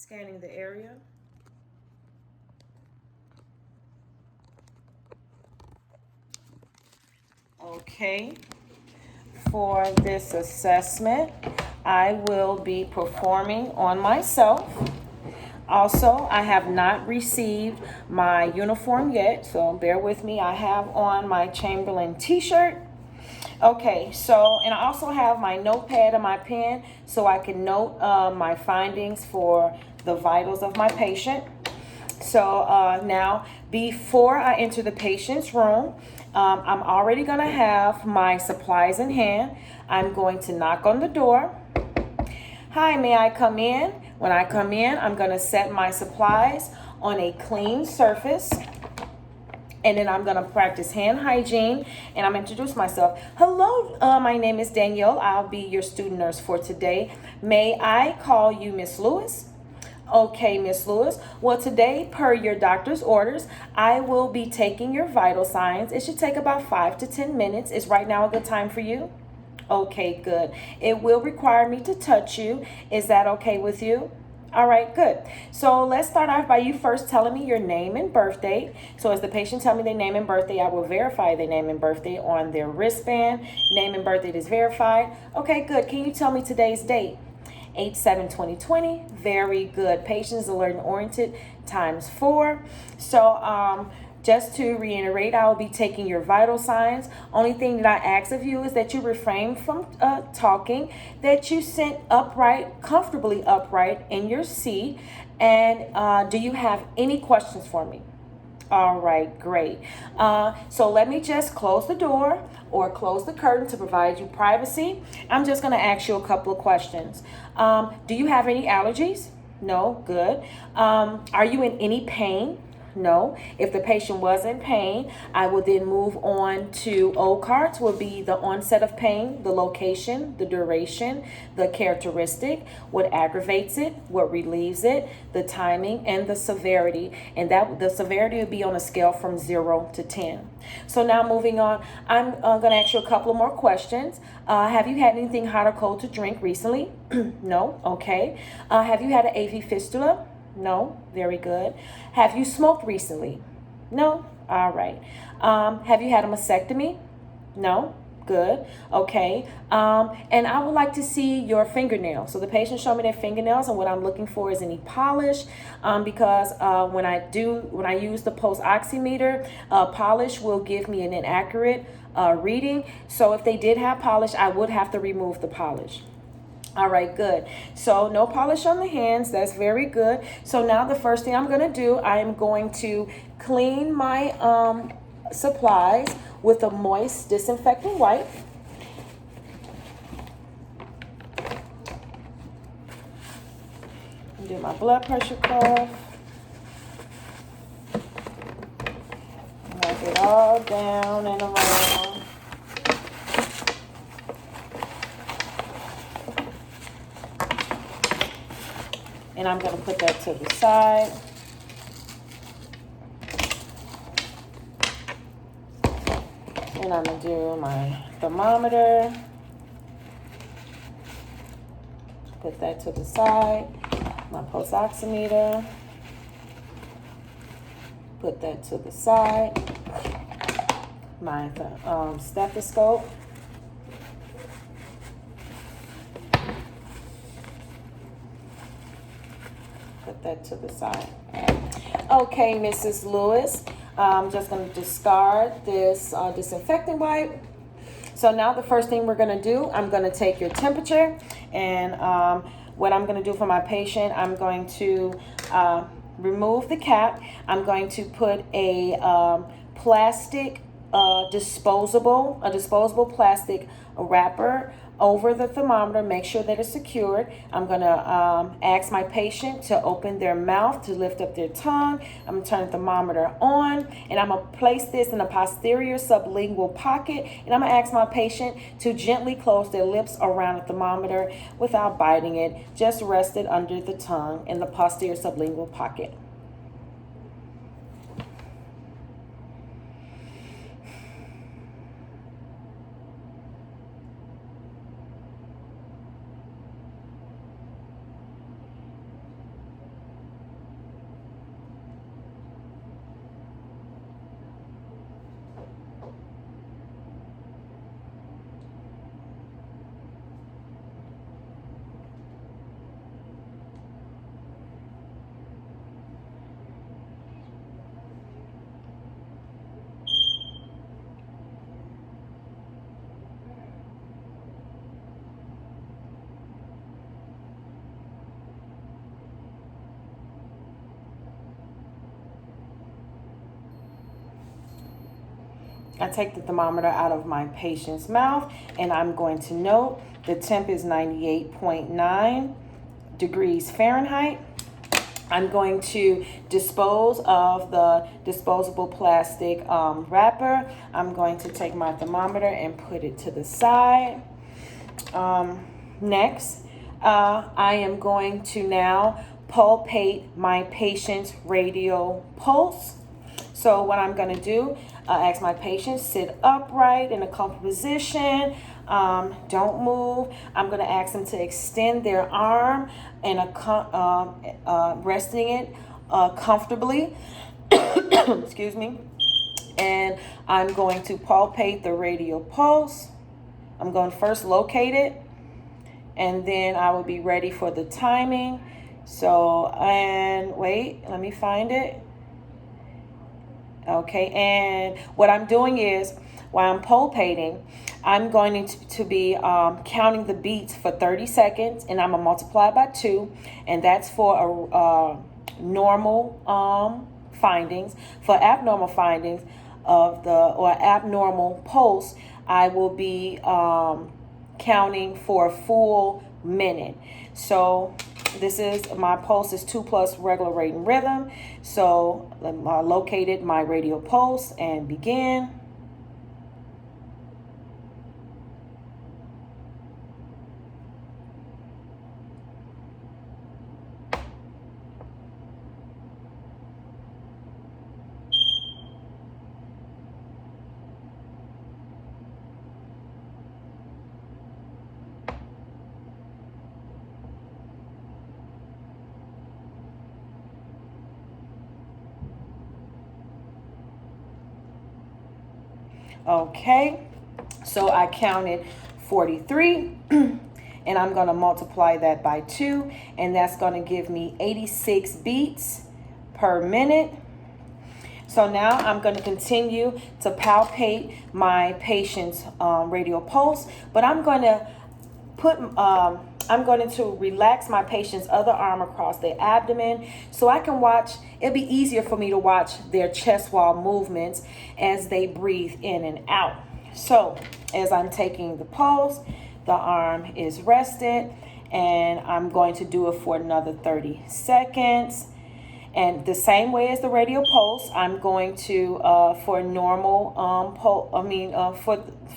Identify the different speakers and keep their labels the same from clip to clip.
Speaker 1: Scanning the area. Okay, for this assessment, I will be performing on myself. Also, I have not received my uniform yet, so bear with me. I have on my Chamberlain t-shirt. Okay, so, and I also have my notepad and my pen so I can note my findings for the vitals of my patient. So now, before I enter the patient's room, I'm already going to have my supplies in hand. I'm going to knock on the door. Hi, may I come in? When I come in, I'm going to set my supplies on a clean surface. And then I'm going to practice hand hygiene, and I'm going to introduce myself. Hello, my name is Danielle. I'll be your student nurse for today. May I call you Miss Lewis? Okay, Miss Lewis. Well, today, per your doctor's orders, I will be taking your vital signs. It should take about 5 to 10 minutes. Is right now a good time for you? Okay, good. It will require me to touch you. Is that okay with you? All right, good. So let's start off by you first telling me your name and birth date. So as the patient tell me their name and birthday, I will verify their name and birthday on their wristband. Name and birth date is verified. Okay, good. Can you tell me today's date? 8/7/2020. Very good. Patients alert and oriented times 4. So just to reiterate, I will be taking your vital signs. Only thing that I ask of you is that you refrain from talking, that you sit upright, comfortably upright in your seat. And do you have any questions for me? All right, great. So let me just close the door or close the curtain to provide you privacy. I'm just going to ask you a couple of questions. Do you have any allergies? No, good. Are you in any pain? No. If the patient was in pain, I will then move on to O cards, will be the onset of pain, the location, the duration, the characteristic, what aggravates it, what relieves it, the timing, and the severity. And that the severity will be on a scale from 0 to 10. So now moving on, I'm going to ask you a couple of more questions. Have you had anything hot or cold to drink recently? No. Okay. Have you had an AV fistula? No. Very good. Have you smoked recently? No. All right. Have you had a mastectomy? No. Good. Okay. And I would like to see your fingernails. So the patient showed me their fingernails, and what I'm looking for is any polish, because when I use the pulse oximeter, polish will give me an inaccurate reading. So if they did have polish, I would have to remove the polish. All right, good. So no polish on the hands. That's very good. So now the first thing I'm going to do, I am going to clean my supplies with a moist disinfectant wipe. Do my blood pressure cuff. Wipe it all down and around. And I'm going to put that to the side. And I'm going to do my thermometer. Put that to the side. My pulse oximeter. Put that to the side. My stethoscope. Put that to the side. Okay, Mrs. Lewis, I'm just going to discard this disinfectant wipe. So now the first thing we're going to do, I'm going to take your temperature, and what I'm going to do for my patient, I'm going to remove the cap. I'm going to put a plastic disposable plastic wrapper over the thermometer. Make sure that it's secured. I'm going to ask my patient to open their mouth, to lift up their tongue. I'm going to turn the thermometer on, and I'm going to place this in the posterior sublingual pocket, and I'm going to ask my patient to gently close their lips around the thermometer without biting it. Just rest it under the tongue in the posterior sublingual pocket. I take the thermometer out of my patient's mouth, and I'm going to note the temp is 98.9 degrees Fahrenheit. I'm going to dispose of the disposable plastic wrapper. I'm going to take my thermometer and put it to the side. Next, I am going to now palpate my patient's radial pulse. So what I'm going to do, ask my patient, sit upright in a comfortable position. Don't move. I'm going to ask them to extend their arm and resting it comfortably. Excuse me. And I'm going to palpate the radial pulse. I'm going to first locate it, and then I will be ready for the timing. So, and wait, let me find it. Okay, and what I'm doing is, while I'm palpating, I'm going to be counting the beats for 30 seconds, and I'm going to multiply by 2, and that's for a normal findings. For abnormal findings or abnormal pulse, I will be counting for a full minute. So my pulse is 2 plus regular rate and rhythm. So I located my radial pulse and begin. Okay, so I counted 43, and I'm going to multiply that by 2, and that's going to give me 86 beats per minute. So now I'm going to continue to palpate my patient's radial pulse, but I'm going to relax my patient's other arm across their abdomen so I can watch. It'll be easier for me to watch their chest wall movements as they breathe in and out. So as I'm taking the pulse, the arm is rested, and I'm going to do it for another 30 seconds. And the same way as the radial pulse, I'm going to for normal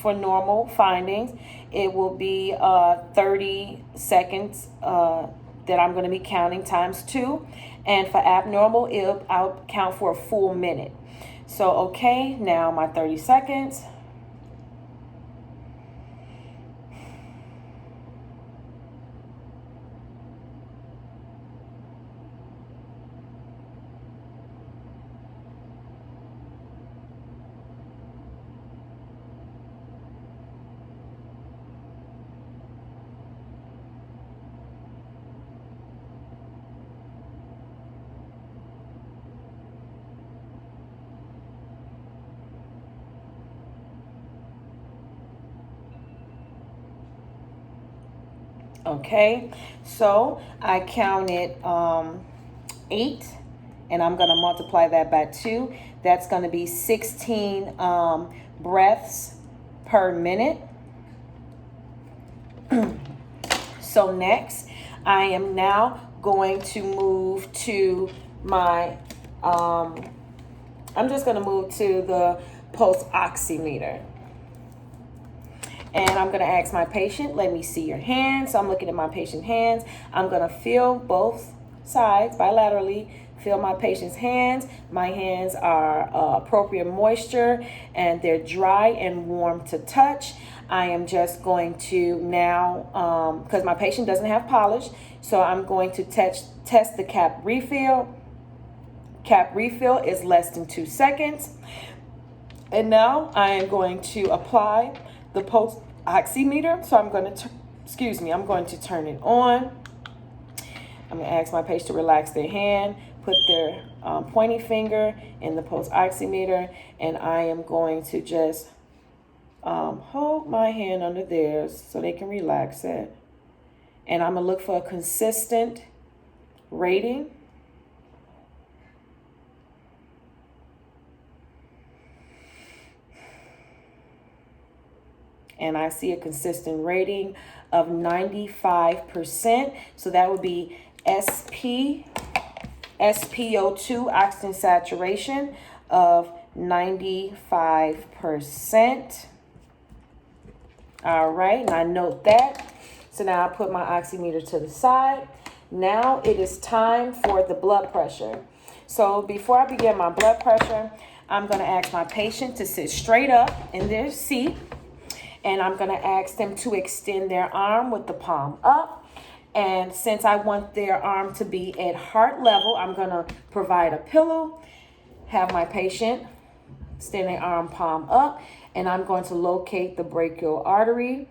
Speaker 1: for normal findings, it will be 30 seconds that I'm going to be counting times 2, and for abnormal, I'll count for a full minute. So okay, now my 30 seconds. Okay, so I counted 8, and I'm going to multiply that by 2. That's going to be 16 breaths per minute. So next, I am now going to move to my, I'm just going to move to the pulse oximeter. And I'm going to ask my patient, let me see your hands. So I'm looking at my patient's hands. I'm going to feel both sides bilaterally, feel my patient's hands. My hands are appropriate moisture, and they're dry and warm to touch. I am just going to now, because my patient doesn't have polish, so I'm going to test the cap refill. Cap refill is less than 2 seconds. And now I am going to apply the pulse oximeter. So I'm going to turn it on. I'm going to ask my patient to relax their hand, put their pointing finger in the pulse oximeter, and I am going to just hold my hand under theirs so they can relax it. And I'm going to look for a consistent rating. and I see a consistent rating of 95%. So that would be SpO2 oxygen saturation of 95%. All right, and I note that. So now I put my oximeter to the side. Now it is time for the blood pressure. So before I begin my blood pressure, I'm going to ask my patient to sit straight up in their seat. And I'm going to ask them to extend their arm with the palm up. And since I want their arm to be at heart level, I'm going to provide a pillow, have my patient extend their arm palm up, and I'm going to locate the brachial artery.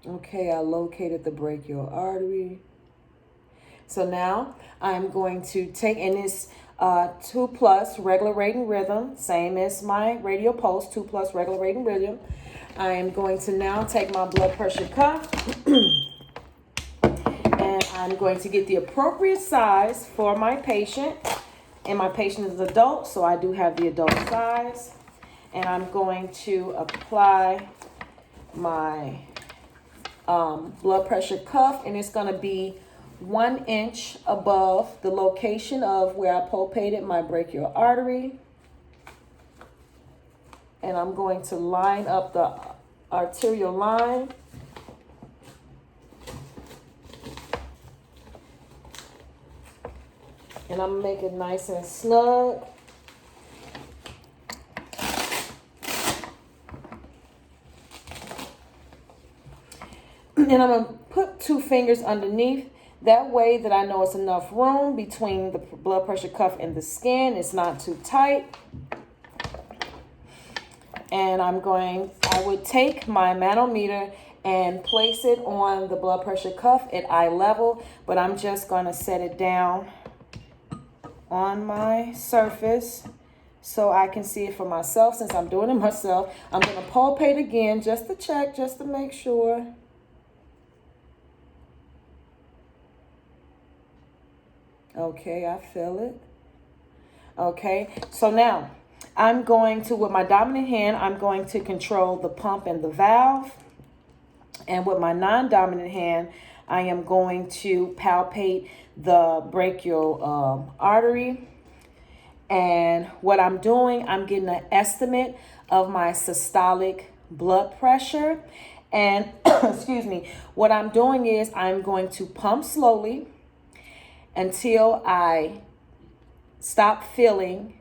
Speaker 1: Okay, I located the brachial artery. So now I'm going to take, and it's 2+ regular rate and rhythm, same as my radial pulse, 2+ regular rate and rhythm. I am going to now take my blood pressure cuff and I'm going to get the appropriate size for my patient. And my patient is adult, so I do have the adult size. And I'm going to apply my blood pressure cuff, and it's going to be 1 inch above the location of where I palpated my brachial artery. And I'm going to line up the arterial line. And I'm going to make it nice and snug. And I'm going to put 2 fingers underneath. That way that I know it's enough room between the blood pressure cuff and the skin. It's not too tight. And I would take my manometer and place it on the blood pressure cuff at eye level. But I'm just going to set it down on my surface so I can see it for myself. Since I'm doing it myself, I'm going to palpate again just to check, just to make sure. Okay, I feel it. Okay, so now I'm going to, with my dominant hand, I'm going to control the pump and the valve. And with my non-dominant hand, I am going to palpate the brachial artery. And what I'm doing, I'm getting an estimate of my systolic blood pressure. And, excuse me, what I'm doing is I'm going to pump slowly until I stop feeling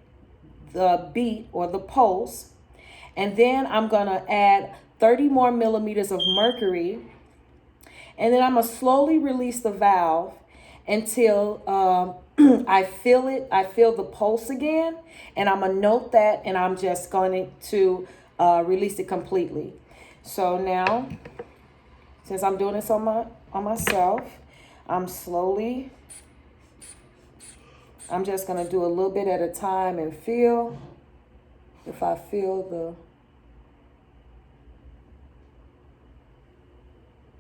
Speaker 1: the beat or the pulse. And then I'm going to add 30 more millimeters of mercury. And then I'm going to slowly release the valve until I feel it. I feel the pulse again. And I'm going to note that, and I'm just going to release it completely. So now, since I'm doing this on myself, I'm just going to do a little bit at a time and feel if I feel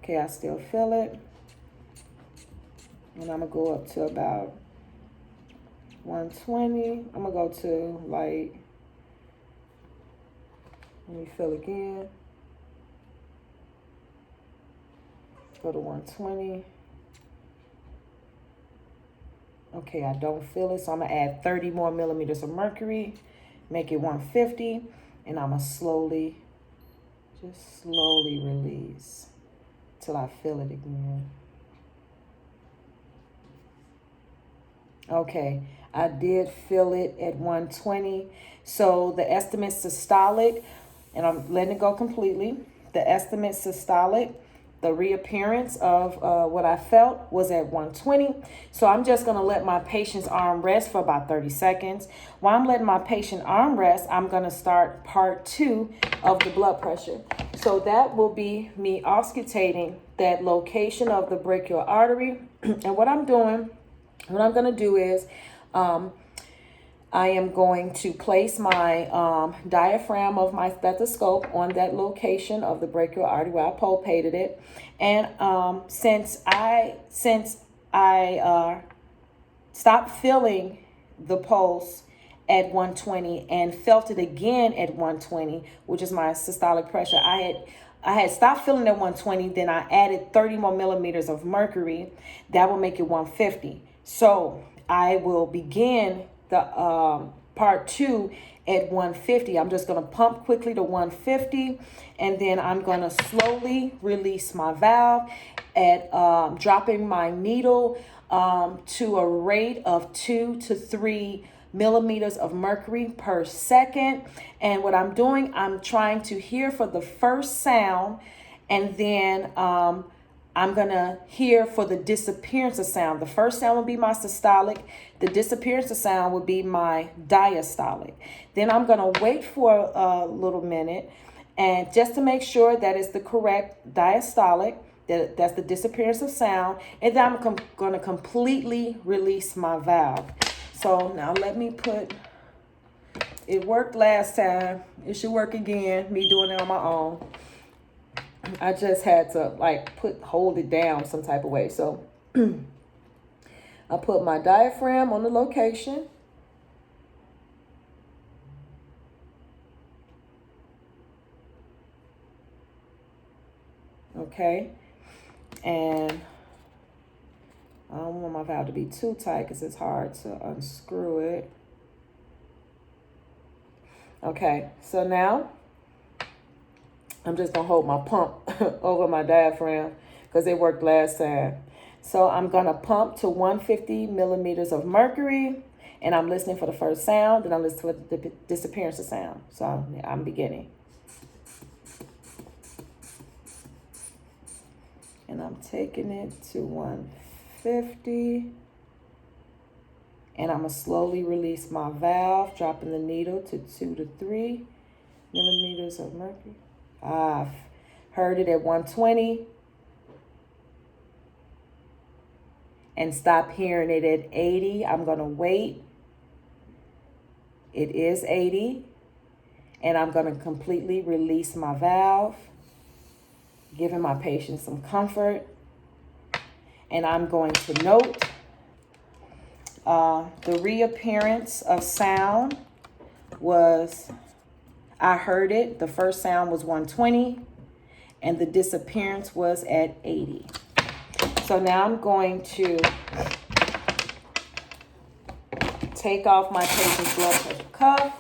Speaker 1: okay, I still feel it. And I'm going to go up to about 120. I'm going to go to let me feel again. Go to 120. Okay, I don't feel it, so I'm going to add 30 more millimeters of mercury, make it 150, and I'm going to slowly release till I feel it again. Okay, I did feel it at 120. So the estimate systolic, and I'm letting it go completely. The estimate systolic, the reappearance of what I felt was at 120. So I'm just going to let my patient's arm rest for about 30 seconds. While I'm letting my patient arm rest, I'm going to start part 2 of the blood pressure. So that will be me auscultating that location of the brachial artery. And what I'm going to do is I am going to place my diaphragm of my stethoscope on that location of the brachial artery where I palpated it. And since I stopped feeling the pulse at 120 and felt it again at 120, which is my systolic pressure, I had stopped feeling at 120, then I added 30 more millimeters of mercury. That will make it 150. So I will begin the part 2 at 150. I'm just going to pump quickly to 150, and then I'm going to slowly release my valve at dropping my needle to a rate of 2 to 3 millimeters of mercury per second. And what I'm doing, I'm trying to hear for the first sound, and then I'm going to hear for the disappearance of sound. The first sound will be my systolic. The disappearance of sound will be my diastolic. Then I'm going to wait for a little minute, and just to make sure that it's the correct diastolic, that's the disappearance of sound, and then I'm going to completely release my valve. So now let me it worked last time. It should work again, me doing it on my own. I just had to hold it down some type of way. So I put my diaphragm on the location. Okay. And I don't want my valve to be too tight because it's hard to unscrew it. Okay, so now I'm just going to hold my pump over my diaphragm because it worked last time. So I'm going to pump to 150 millimeters of mercury, and I'm listening for the first sound, and I'm listening for the disappearance of sound. So I'm beginning. And I'm taking it to 150. And I'm going to slowly release my valve, dropping the needle to 2 to 3 millimeters of mercury. I've heard it at 120 and stop hearing it at 80. I'm going to wait. It is 80. And I'm going to completely release my valve, giving my patient some comfort. And I'm going to note the reappearance of sound was, I heard it. The first sound was 120, and the disappearance was at 80. So now I'm going to take off my patient's blood pressure cuff,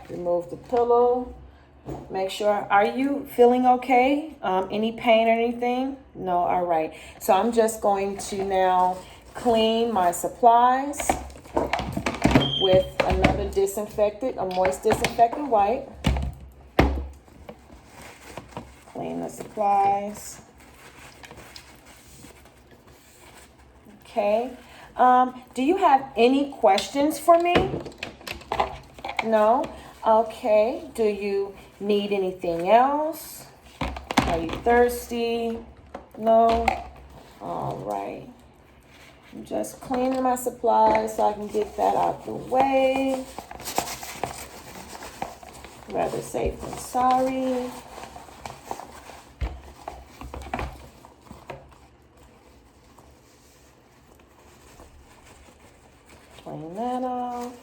Speaker 1: remove the pillow. Make sure, are you feeling okay? Any pain or anything? No, all right. So I'm just going to now clean my supplies with another a moist disinfectant wipe. Clean the supplies. Okay. Do you have any questions for me? No? Okay. Do you need anything else? Are you thirsty? No? All right. I'm just cleaning my supplies so I can get that out the way. Rather safe than sorry. Clean that off.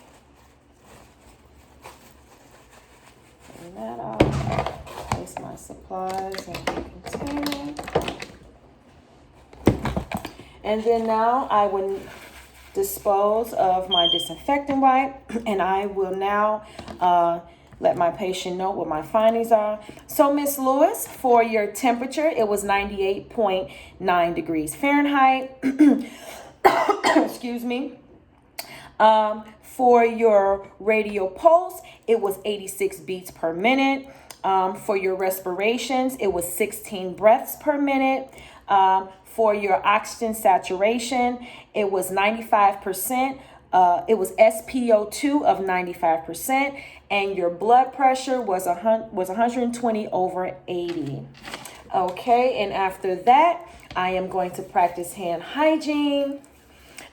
Speaker 1: Clean that off. Place my supplies in the container. And then now I will dispose of my disinfectant wipe, and I will now let my patient know what my findings are. So, Miss Lewis, for your temperature, it was 98.9 degrees Fahrenheit. Excuse me. For your radial pulse, it was 86 beats per minute. For your respirations, it was 16 breaths per minute. For your oxygen saturation, it was 95%. It was SpO2 of 95%, and your blood pressure was 120 over 80. Okay, and after that, I am going to practice hand hygiene.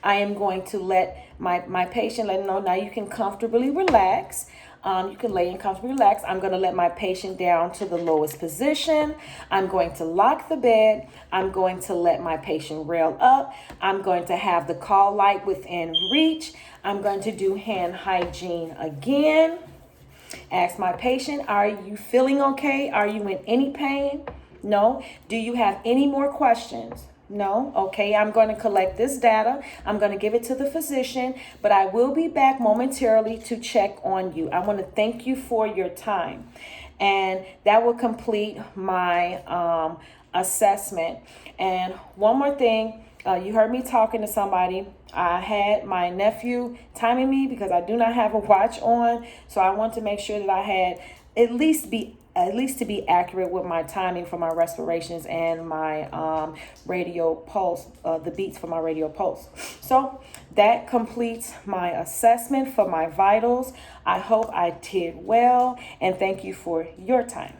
Speaker 1: I am going to let my patient let them know now you can comfortably relax. You can lay and comfortably relax. I'm going to let my patient down to the lowest position. I'm going to lock the bed. I'm going to let my patient rail up. I'm going to have the call light within reach. I'm going to do hand hygiene again. Ask my patient, are you feeling okay? Are you in any pain? No. Do you have any more questions? No. Okay, I'm going to collect this data. I'm going to give it to the physician, but I will be back momentarily to check on you. I want to thank you for your time. And that will complete my assessment. And one more thing, you heard me talking to somebody. I had my nephew timing me because I do not have a watch on. So I want to make sure that I had at least to be accurate with my timing for my respirations and my radio pulse, the beats for my radio pulse. So that completes my assessment for my vitals. I hope I did well, and thank you for your time.